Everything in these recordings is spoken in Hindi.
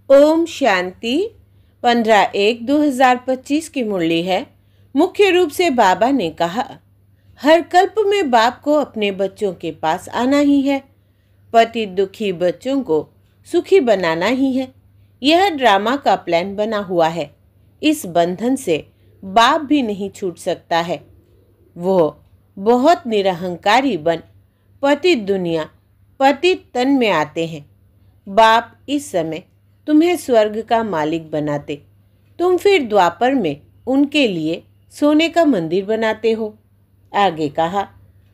ओम शांति। 15/1/2025 की मुरली है। मुख्य रूप से बाबा ने कहा, हर कल्प में बाप को अपने बच्चों के पास आना ही है। पति दुखी बच्चों को सुखी बनाना ही है। यह ड्रामा का प्लान बना हुआ है। इस बंधन से बाप भी नहीं छूट सकता है। वो बहुत निरहंकारी बन पतित दुनिया पतित तन में आते हैं। बाप इस समय तुम्हें स्वर्ग का मालिक बनाते, तुम फिर द्वापर में उनके लिए सोने का मंदिर बनाते हो। आगे कहा,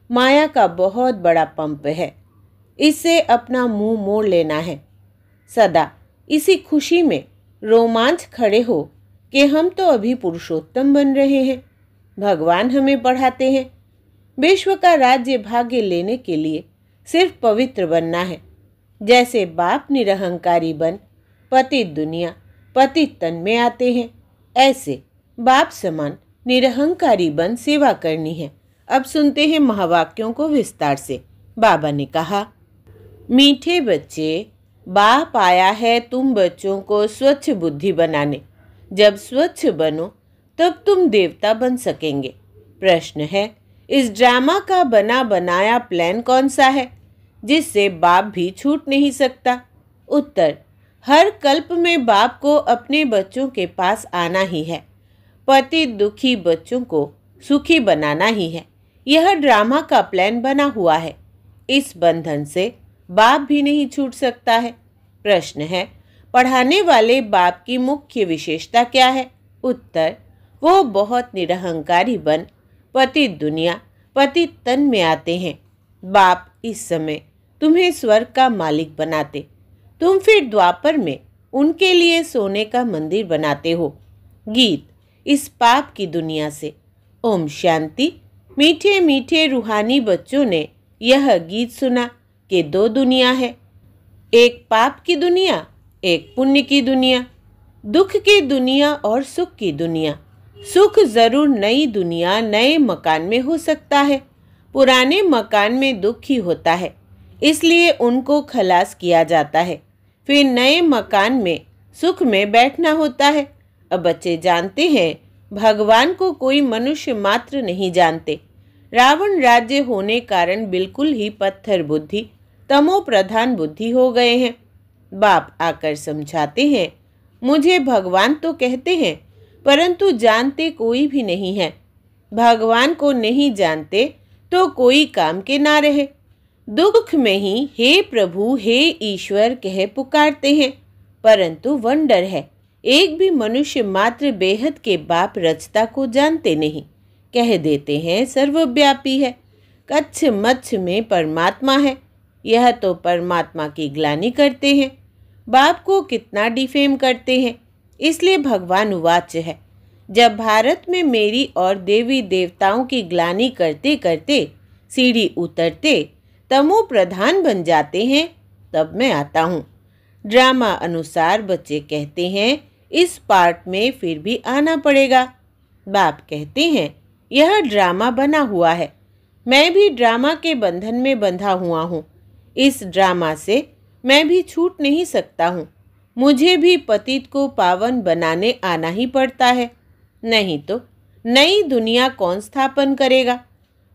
माया का बहुत बड़ा पंप है, इससे अपना मुंह मोड़ लेना है। सदा इसी खुशी में रोमांच खड़े हो कि हम तो अभी पुरुषोत्तम बन रहे हैं। भगवान हमें पढ़ाते हैं, विश्व का राज्य भाग्य लेने के लिए सिर्फ पवित्र बनना है। जैसे बाप निरहंकारी बन पतित दुनिया पतित तन में आते हैं, ऐसे बाप समान निरहंकारी बन सेवा करनी है। अब सुनते हैं महावाक्यों को विस्तार से। बाबा ने कहा, मीठे बच्चे, बाप आया है तुम बच्चों को स्वच्छ बुद्धि बनाने। जब स्वच्छ बनो तब तुम देवता बन सकेंगे। प्रश्न है, इस ड्रामा का बना बनाया प्लान कौन सा है जिससे बाप भी छूट नहीं सकता? उत्तर, हर कल्प में बाप को अपने बच्चों के पास आना ही है। पति दुखी बच्चों को सुखी बनाना ही है। यह ड्रामा का प्लान बना हुआ है। इस बंधन से बाप भी नहीं छूट सकता है। प्रश्न है, पढ़ाने वाले बाप की मुख्य विशेषता क्या है? उत्तर, वो बहुत निरहंकारी बन पतित दुनिया पतित तन में आते हैं। बाप इस समय तुम्हें स्वर्ग का मालिक बनाते, तुम फिर द्वापर में उनके लिए सोने का मंदिर बनाते हो। गीत इस पाप की दुनिया से। ओम शांति। मीठे मीठे रूहानी बच्चों ने यह गीत सुना कि दो दुनिया है, एक पाप की दुनिया, एक पुण्य की दुनिया, दुख की दुनिया और सुख की दुनिया। सुख जरूर नई दुनिया नए मकान में हो सकता है। पुराने मकान में दुख ही होता है, इसलिए उनको खलास किया जाता है। फिर नए मकान में सुख में बैठना होता है। अब बच्चे जानते हैं, भगवान को कोई मनुष्य मात्र नहीं जानते। रावण राज्य होने कारण बिल्कुल ही पत्थर बुद्धि तमो प्रधान बुद्धि हो गए हैं। बाप आकर समझाते हैं, मुझे भगवान तो कहते हैं परंतु जानते कोई भी नहीं है। भगवान को नहीं जानते तो कोई काम के ना रहे। दुख में ही हे प्रभु हे ईश्वर कह पुकारते हैं, परंतु वंडर है, एक भी मनुष्य मात्र बेहद के बाप रचता को जानते नहीं। कह देते हैं सर्वव्यापी है, कच्छ मच्छ में परमात्मा है। यह तो परमात्मा की ग्लानि करते हैं। बाप को कितना डिफेम करते हैं। इसलिए भगवान उवाच है, जब भारत में मेरी और देवी देवताओं की ग्लानि करते करते सीढ़ी उतरते तमो प्रधान बन जाते हैं, तब मैं आता हूँ। ड्रामा अनुसार बच्चे कहते हैं, इस पार्ट में फिर भी आना पड़ेगा। बाप कहते हैं, यह ड्रामा बना हुआ है, मैं भी ड्रामा के बंधन में बंधा हुआ हूँ। इस ड्रामा से मैं भी छूट नहीं सकता हूँ। मुझे भी पतित को पावन बनाने आना ही पड़ता है, नहीं तो नई दुनिया कौन स्थापन करेगा?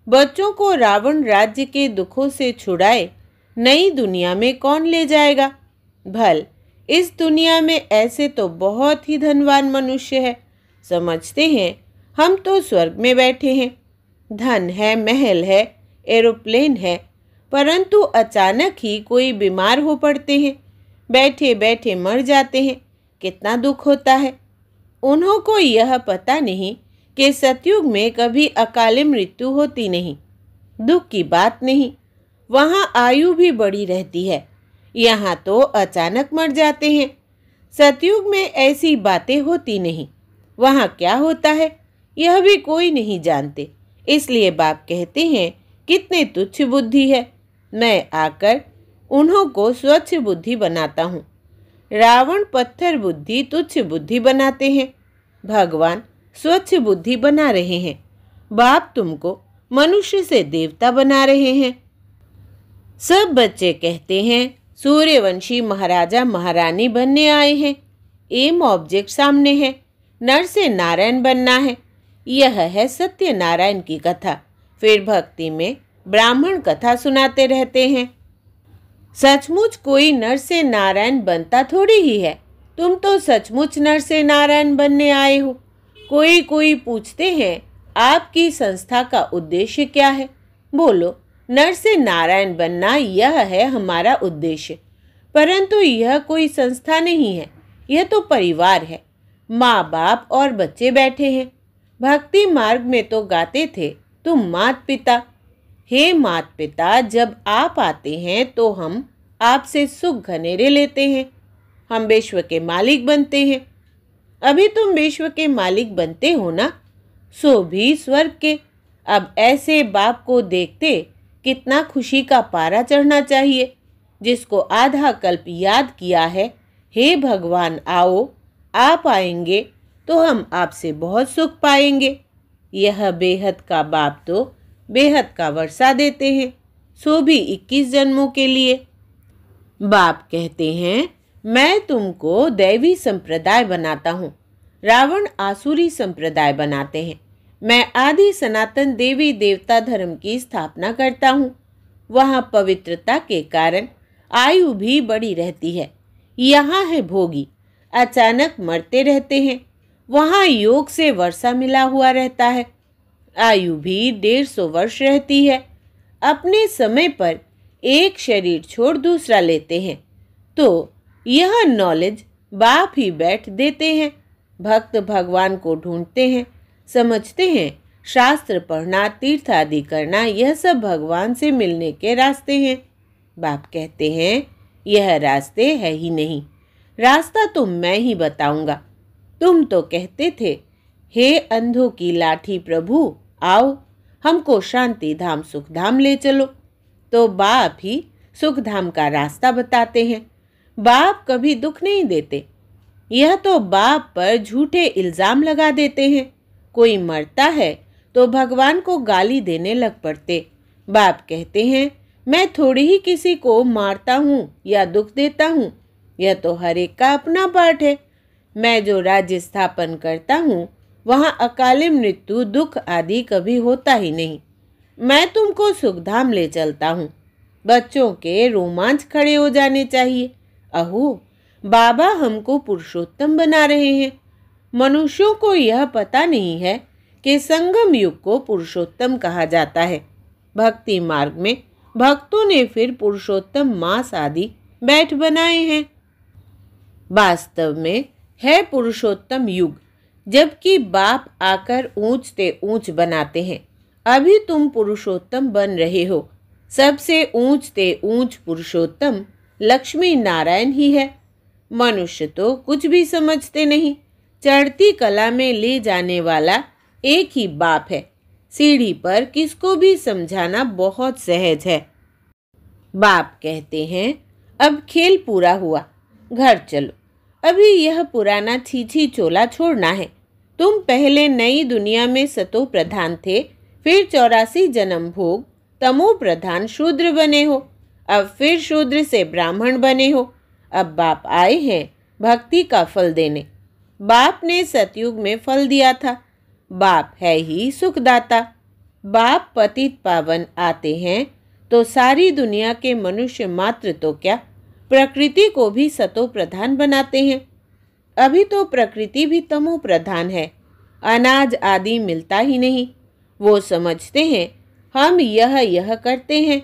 बच्चों को रावण राज्य के दुखों से छुड़ाए नई दुनिया में कौन ले जाएगा? भल इस दुनिया में ऐसे तो बहुत ही धनवान मनुष्य है, समझते हैं हम तो स्वर्ग में बैठे हैं। धन है, महल है, एरोप्लेन है, परंतु अचानक ही कोई बीमार हो पड़ते हैं, बैठे बैठे मर जाते हैं। कितना दुख होता है। उन्हों को यह पता नहीं कि सतयुग में कभी अकाले मृत्यु होती नहीं। दुख की बात नहीं, वहाँ आयु भी बड़ी रहती है, यहाँ तो अचानक मर जाते हैं। सतयुग में ऐसी बातें होती नहीं। वहाँ क्या होता है यह भी कोई नहीं जानते। इसलिए बाप कहते हैं, कितने तुच्छ बुद्धि है। मैं आकर उन्हों को स्वच्छ बुद्धि बनाता हूँ। रावण पत्थर बुद्धि तुच्छ बुद्धि बनाते हैं, भगवान स्वच्छ बुद्धि बना रहे हैं। बाप तुमको मनुष्य से देवता बना रहे हैं। सब बच्चे कहते हैं, सूर्यवंशी महाराजा महारानी बनने आए हैं। एम ऑब्जेक्ट सामने है, नर से नारायण बनना है। यह है सत्यनारायण की कथा। फिर भक्ति में ब्राह्मण कथा सुनाते रहते हैं। सचमुच कोई नर से नारायण बनता थोड़ी ही है। तुम तो सचमुच नर से नारायण बनने आए हो। कोई कोई पूछते हैं आपकी संस्था का उद्देश्य क्या है? बोलो, नर से नारायण बनना यह है हमारा उद्देश्य। परंतु यह कोई संस्था नहीं है, यह तो परिवार है। माँ बाप और बच्चे बैठे हैं। भक्ति मार्ग में तो गाते थे तुम मात पिता। हे मात पिता, जब आप आते हैं तो हम आपसे सुख घनेरे लेते हैं। हम विश्व के मालिक बनते हैं। अभी तुम विश्व के मालिक बनते हो ना, सो भी स्वर्ग के। अब ऐसे बाप को देखते कितना खुशी का पारा चढ़ना चाहिए, जिसको आधा कल्प याद किया है, हे भगवान आओ, आप आएंगे तो हम आपसे बहुत सुख पाएंगे। यह बेहद का बाप तो बेहद का वर्षा देते हैं, सो भी 21 जन्मों के लिए। बाप कहते हैं मैं तुमको दैवी संप्रदाय बनाता हूँ, रावण आसुरी संप्रदाय बनाते हैं। मैं आदि सनातन देवी देवता धर्म की स्थापना करता हूँ। वहाँ पवित्रता के कारण आयु भी बड़ी रहती है। यहाँ है भोगी, अचानक मरते रहते हैं। वहाँ योग से वर्षा मिला हुआ रहता है। आयु भी 150 वर्ष रहती है। अपने समय पर एक शरीर छोड़ दूसरा लेते हैं। तो यह नॉलेज बाप ही बैठ देते हैं। भक्त भगवान को ढूंढते हैं, समझते हैं शास्त्र पढ़ना, तीर्थ आदि करना, यह सब भगवान से मिलने के रास्ते हैं। बाप कहते हैं यह रास्ते है ही नहीं, रास्ता तो मैं ही बताऊंगा। तुम तो कहते थे हे अंधों की लाठी प्रभु आओ, हमको शांति धाम सुख धाम ले चलो। तो बाप ही सुख धाम का रास्ता बताते हैं। बाप कभी दुख नहीं देते। यह तो बाप पर झूठे इल्जाम लगा देते हैं। कोई मरता है तो भगवान को गाली देने लग पड़ते। बाप कहते हैं मैं थोड़ी ही किसी को मारता हूँ या दुख देता हूँ, यह तो हर एक का अपना पाठ है। मैं जो राज्य स्थापन करता हूँ वहाँ अकाली मृत्यु दुख आदि कभी होता ही नहीं। मैं तुमको सुखधाम ले चलता हूँ। बच्चों के रोमांच खड़े हो जाने चाहिए। अहो, बाबा हमको पुरुषोत्तम बना रहे हैं। मनुष्यों को यह पता नहीं है कि संगम युग को पुरुषोत्तम कहा जाता है। भक्ति मार्ग में भक्तों ने फिर पुरुषोत्तम मास आदि बैठ बनाए हैं। वास्तव में है पुरुषोत्तम युग, जबकि बाप आकर ऊंचते ऊंच बनाते हैं। अभी तुम पुरुषोत्तम बन रहे हो। सबसे ऊंचते ऊंच पुरुषोत्तम लक्ष्मी नारायण ही है। मनुष्य तो कुछ भी समझते नहीं। चढ़ती कला में ले जाने वाला एक ही बाप है। सीढ़ी पर किसको भी समझाना बहुत सहज है। बाप कहते हैं अब खेल पूरा हुआ, घर चलो। अभी यह पुराना छीछी चोला छोड़ना है। तुम पहले नई दुनिया में सतो प्रधान थे, फिर 84 जन्म भोग तमो प्रधान शूद्र बने हो, अब फिर शूद्र से ब्राह्मण बने हो। अब बाप आए हैं भक्ति का फल देने। बाप ने सतयुग में फल दिया था। बाप है ही सुखदाता। बाप पतित पावन आते हैं तो सारी दुनिया के मनुष्य मात्र तो क्या, प्रकृति को भी सतो प्रधान बनाते हैं। अभी तो प्रकृति भी तमो प्रधान है। अनाज आदि मिलता ही नहीं। वो समझते हैं हम यह करते हैं,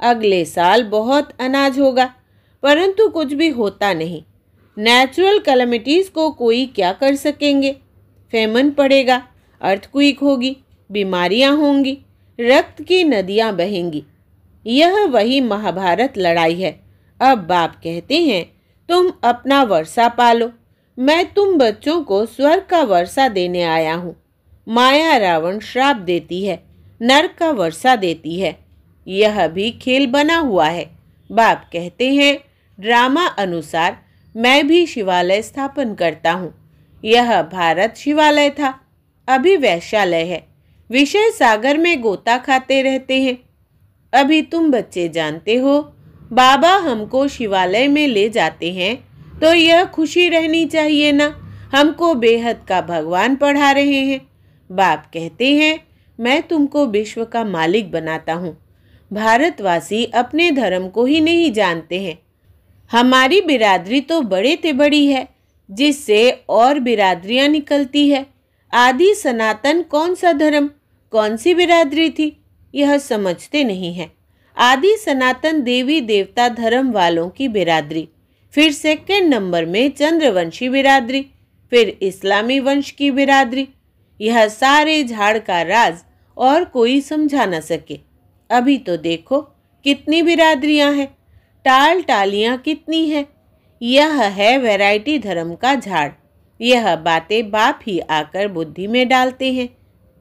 अगले साल बहुत अनाज होगा, परंतु कुछ भी होता नहीं। नेचुरल कैलेमिटीज़ को कोई क्या कर सकेंगे। फेमन पड़ेगा, अर्थक्वेक होगी, बीमारियां होंगी, रक्त की नदियां बहेंगी। यह वही महाभारत लड़ाई है। अब बाप कहते हैं तुम अपना वर्षा पालो। मैं तुम बच्चों को स्वर्ग का वर्षा देने आया हूँ। माया रावण श्राप देती है, नरक का वर्षा देती है। यह भी खेल बना हुआ है। बाप कहते हैं ड्रामा अनुसार मैं भी शिवालय स्थापन करता हूँ। यह भारत शिवालय था, अभी वैश्यालय है। विषय सागर में गोता खाते रहते हैं। अभी तुम बच्चे जानते हो बाबा हमको शिवालय में ले जाते हैं तो यह खुशी रहनी चाहिए ना, हमको बेहद का भगवान पढ़ा रहे हैं। बाप कहते हैं मैं तुमको विश्व का मालिक बनाता हूँ। भारतवासी अपने धर्म को ही नहीं जानते हैं। हमारी बिरादरी तो बड़े से बड़ी है, जिससे और बिरादरियां निकलती है। आदि सनातन कौन सा धर्म, कौन सी बिरादरी थी, यह समझते नहीं है। आदि सनातन देवी देवता धर्म वालों की बिरादरी, फिर सेकंड नंबर में चंद्रवंशी बिरादरी, फिर इस्लामी वंश की बिरादरी। यह सारे झाड़ का राज और कोई समझा न सके। अभी तो देखो कितनी बिरादरियां हैं, टाल टालियां कितनी हैं। यह है वैरायटी धर्म का झाड़। यह बातें बाप ही आकर बुद्धि में डालते हैं।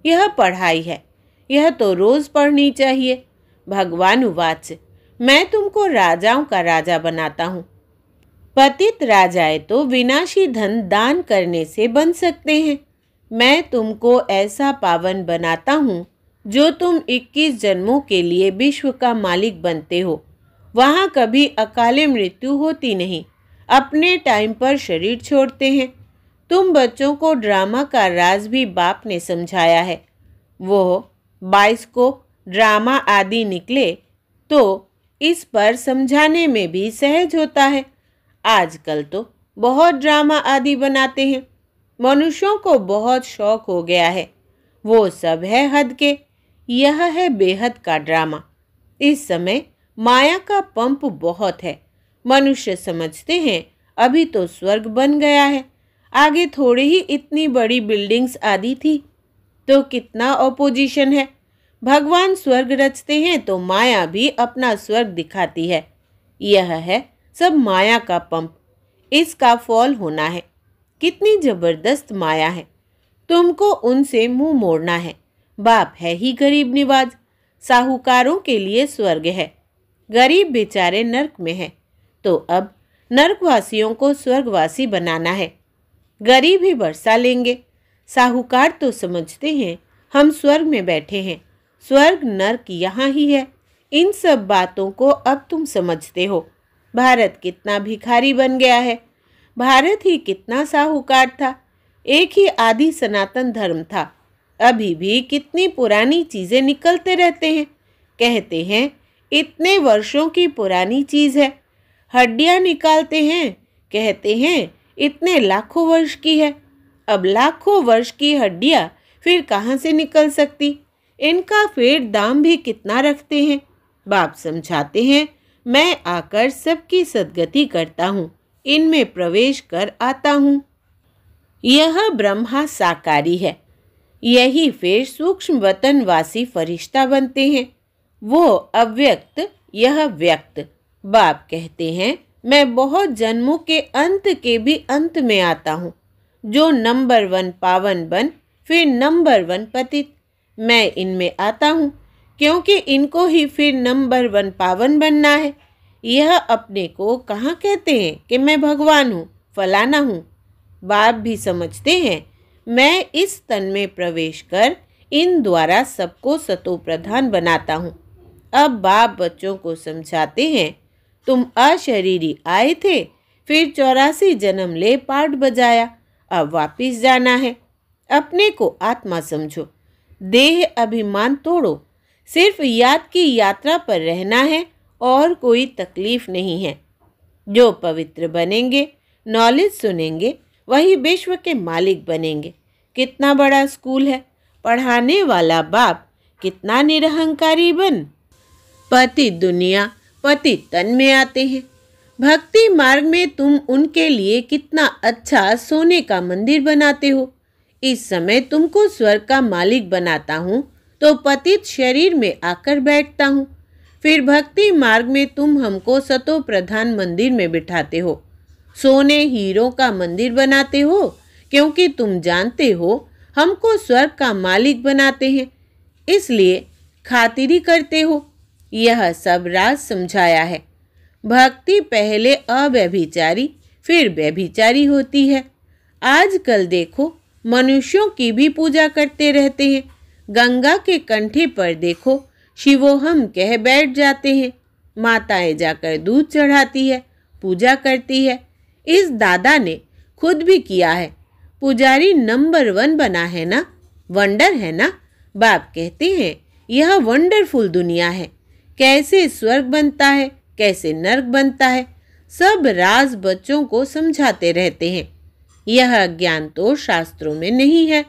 यह पढ़ाई है, यह तो रोज पढ़नी चाहिए। भगवान उवाच, मैं तुमको राजाओं का राजा बनाता हूँ। पतित राजाएं तो विनाशी धन दान करने से बन सकते हैं। मैं तुमको ऐसा पावन बनाता हूँ जो तुम 21 जन्मों के लिए विश्व का मालिक बनते हो। वहाँ कभी अकाले मृत्यु होती नहीं, अपने टाइम पर शरीर छोड़ते हैं। तुम बच्चों को ड्रामा का राज भी बाप ने समझाया है। वो बाइस्कोप ड्रामा आदि निकले तो इस पर समझाने में भी सहज होता है। आजकल तो बहुत ड्रामा आदि बनाते हैं। मनुष्यों को बहुत शौक हो गया है। वो सब है हद के, यह है बेहद का ड्रामा। इस समय माया का पंप बहुत है। मनुष्य समझते हैं अभी तो स्वर्ग बन गया है, आगे थोड़ी ही इतनी बड़ी बिल्डिंग्स आदि थी। तो कितना ऑपोजिशन है। भगवान स्वर्ग रचते हैं तो माया भी अपना स्वर्ग दिखाती है। यह है सब माया का पंप, इसका फॉल होना है। कितनी जबरदस्त माया है, तुमको उनसे मुंह मोड़ना है। बाप है ही गरीब निवाज, साहूकारों के लिए स्वर्ग है, गरीब बेचारे नर्क में है। तो अब नर्कवासियों को स्वर्गवासी बनाना है। गरीब ही बरसा लेंगे। साहूकार तो समझते हैं हम स्वर्ग में बैठे हैं, स्वर्ग नर्क यहाँ ही है। इन सब बातों को अब तुम समझते हो। भारत कितना भिखारी बन गया है। भारत ही कितना साहूकार था। एक ही आदि सनातन धर्म था। अभी भी कितनी पुरानी चीज़ें निकलते रहते हैं। कहते हैं इतने वर्षों की पुरानी चीज़ है। हड्डियाँ निकालते हैं, कहते हैं इतने लाखों वर्ष की है। अब लाखों वर्ष की हड्डियाँ फिर कहाँ से निकल सकती। इनका फिर दाम भी कितना रखते हैं। बाप समझाते हैं मैं आकर सबकी सद्गति करता हूँ, इनमें प्रवेश कर आता हूँ। यह ब्रह्मा साकारी है, यही फिर सूक्ष्म वतनवासी फरिश्ता बनते हैं। वो अव्यक्त, यह व्यक्त। बाप कहते हैं मैं बहुत जन्मों के अंत के भी अंत में आता हूँ, जो नंबर 1 पावन बन फिर नंबर 1 पतित। मैं इनमें आता हूँ क्योंकि इनको ही फिर नंबर 1 पावन बनना है। यह अपने को कहाँ कहते हैं कि मैं भगवान हूँ, फलाना हूँ। बाप भी समझते हैं मैं इस तन में प्रवेश कर इन द्वारा सबको सतो प्रधान बनाता हूँ। अब बाप बच्चों को समझाते हैं तुम अशरीरी आए थे, फिर 84 जन्म ले पाठ बजाया, अब वापिस जाना है। अपने को आत्मा समझो, देह अभिमान तोड़ो। सिर्फ याद की यात्रा पर रहना है और कोई तकलीफ नहीं है। जो पवित्र बनेंगे, नॉलेज सुनेंगे, वही विश्व के मालिक बनेंगे। कितना बड़ा स्कूल है, पढ़ाने वाला बाप कितना निरहंकारी बन। पति दुनिया पति तन में आते हैं। भक्ति मार्ग में तुम उनके लिए कितना अच्छा सोने का मंदिर बनाते हो। इस समय तुमको स्वर्ग का मालिक बनाता हूँ तो पतित शरीर में आकर बैठता हूँ। फिर भक्ति मार्ग में तुम हमको सतो प्रधान मंदिर में बिठाते हो, सोने हीरों का मंदिर बनाते हो, क्योंकि तुम जानते हो हमको स्वर्ग का मालिक बनाते हैं, इसलिए खातिरी करते हो। यह सब राज समझाया है। भक्ति पहले अव्यभिचारी फिर व्यभिचारी होती है। आजकल देखो मनुष्यों की भी पूजा करते रहते हैं। गंगा के कंठे पर देखो शिवोहम कह बैठ जाते हैं। माताएं जाकर दूध चढ़ाती है, पूजा करती है। इस दादा ने खुद भी किया है। पुजारी नंबर 1 बना है ना, वंडर है ना। बाप कहते हैं यह वंडरफुल दुनिया है। कैसे स्वर्ग बनता है, कैसे नर्क बनता है, सब राज बच्चों को समझाते रहते हैं। यह ज्ञान तो शास्त्रों में नहीं है,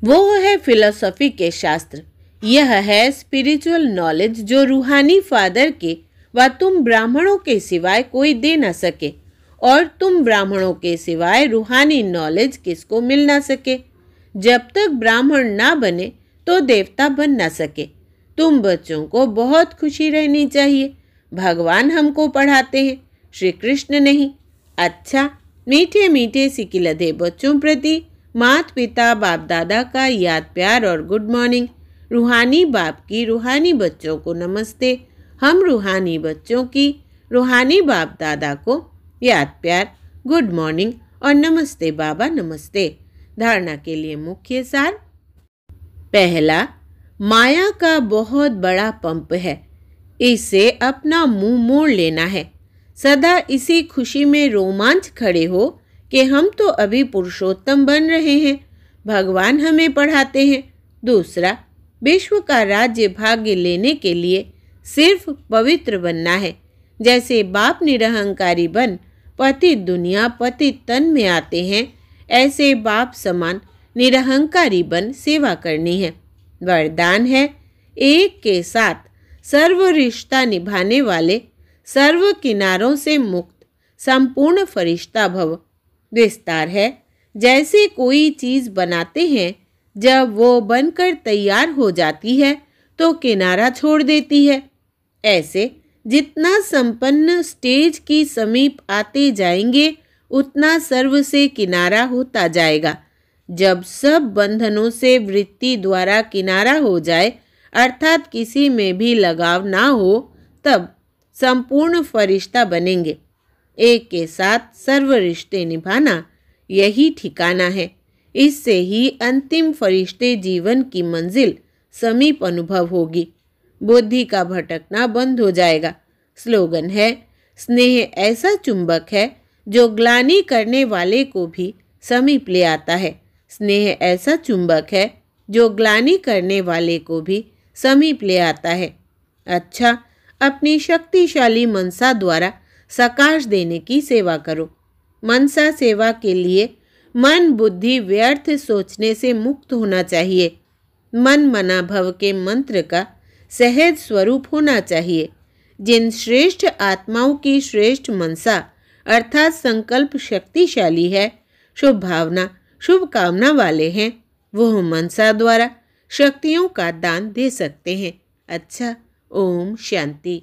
वो है फिलोसॉफी के शास्त्र। यह है स्पिरिचुअल नॉलेज जो रूहानी फादर के व तुम ब्राह्मणों के सिवाय कोई दे ना सके, और तुम ब्राह्मणों के सिवाय रूहानी नॉलेज किसको मिल ना सके। जब तक ब्राह्मण ना बने तो देवता बन ना सके। तुम बच्चों को बहुत खुशी रहनी चाहिए। भगवान हमको पढ़ाते हैं, श्री कृष्ण नहीं। अच्छा, मीठे मीठे सिकिलधे बच्चों प्रति माता पिता बाप दादा का याद प्यार और गुड मॉर्निंग। रूहानी बाप की रूहानी बच्चों को नमस्ते। हम रूहानी बच्चों की रूहानी बाप दादा को याद प्यार, गुड मॉर्निंग और नमस्ते बाबा नमस्ते। धारणा के लिए मुख्य सार। पहला, माया का बहुत बड़ा पंप है, इससे अपना मुंह मोड़ लेना है। सदा इसी खुशी में रोमांच खड़े हो कि हम तो अभी पुरुषोत्तम बन रहे हैं, भगवान हमें पढ़ाते हैं। दूसरा, विश्व का राज्य भाग्य लेने के लिए सिर्फ पवित्र बनना है। जैसे बाप निरहंकारी बन पतित दुनिया पतित तन में आते हैं, ऐसे बाप समान निरहंकारी बन सेवा करनी है। वरदान है, एक के साथ सर्व रिश्ता निभाने वाले, सर्व किनारों से मुक्त संपूर्ण फरिश्ता भव। विस्तार है, जैसे कोई चीज़ बनाते हैं, जब वो बनकर तैयार हो जाती है तो किनारा छोड़ देती है। ऐसे जितना संपन्न स्टेज की समीप आते जाएंगे, उतना सर्व से किनारा होता जाएगा। जब सब बंधनों से वृत्ति द्वारा किनारा हो जाए, अर्थात किसी में भी लगाव ना हो, तब संपूर्ण फरिश्ता बनेंगे। एक के साथ सर्व रिश्ते निभाना, यही ठिकाना है। इससे ही अंतिम फरिश्ते जीवन की मंजिल समीप अनुभव होगी। बुद्धि का भटकना बंद हो जाएगा। स्लोगन है, स्नेह ऐसा चुंबक है जो ग्लानि करने वाले को भी समीप ले आता है। स्नेह ऐसा चुंबक है जो ग्लानि करने वाले को भी समीप ले आता है। अच्छा, अपनी शक्तिशाली मनसा द्वारा सकाश देने की सेवा करो। मनसा सेवा के लिए मन बुद्धि व्यर्थ सोचने से मुक्त होना चाहिए। मन मना भव के मंत्र का सहज स्वरूप होना चाहिए। जिन श्रेष्ठ आत्माओं की श्रेष्ठ मनसा अर्थात संकल्प शक्तिशाली है, शुभ भावना शुभ कामना वाले हैं, वो मनसा द्वारा शक्तियों का दान दे सकते हैं। अच्छा, ओम शांति।